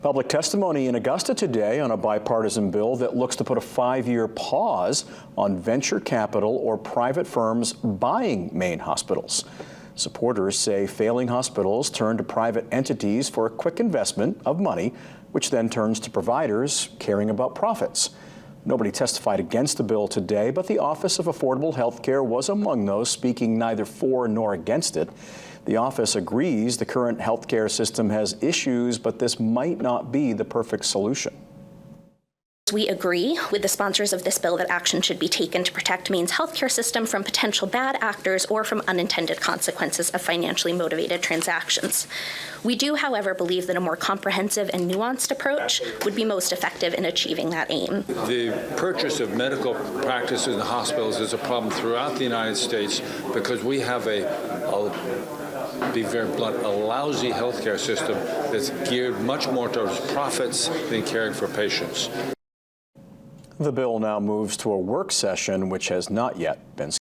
Public testimony in Augusta today on a bipartisan bill that looks to put a 5-year pause on venture capital or private firms buying Maine hospitals. Supporters say failing hospitals turn to private entities for a quick investment of money, which then turns to providers caring about profits. Nobody testified against the bill today, but the Office of Affordable Health Care was among those speaking neither for nor against it. The office agrees the current healthcare system has issues, but this might not be the perfect solution. We agree with the sponsors of this bill that action should be taken to protect Maine's healthcare system from potential bad actors or from unintended consequences of financially motivated transactions. We do, however, believe that a more comprehensive and nuanced approach would be most effective in achieving that aim. The purchase of medical practices in hospitals is a problem throughout the United States because we have be very blunt, a lousy healthcare system that's geared much more towards profits than caring for patients. The bill now moves to a work session, which has not yet been scheduled.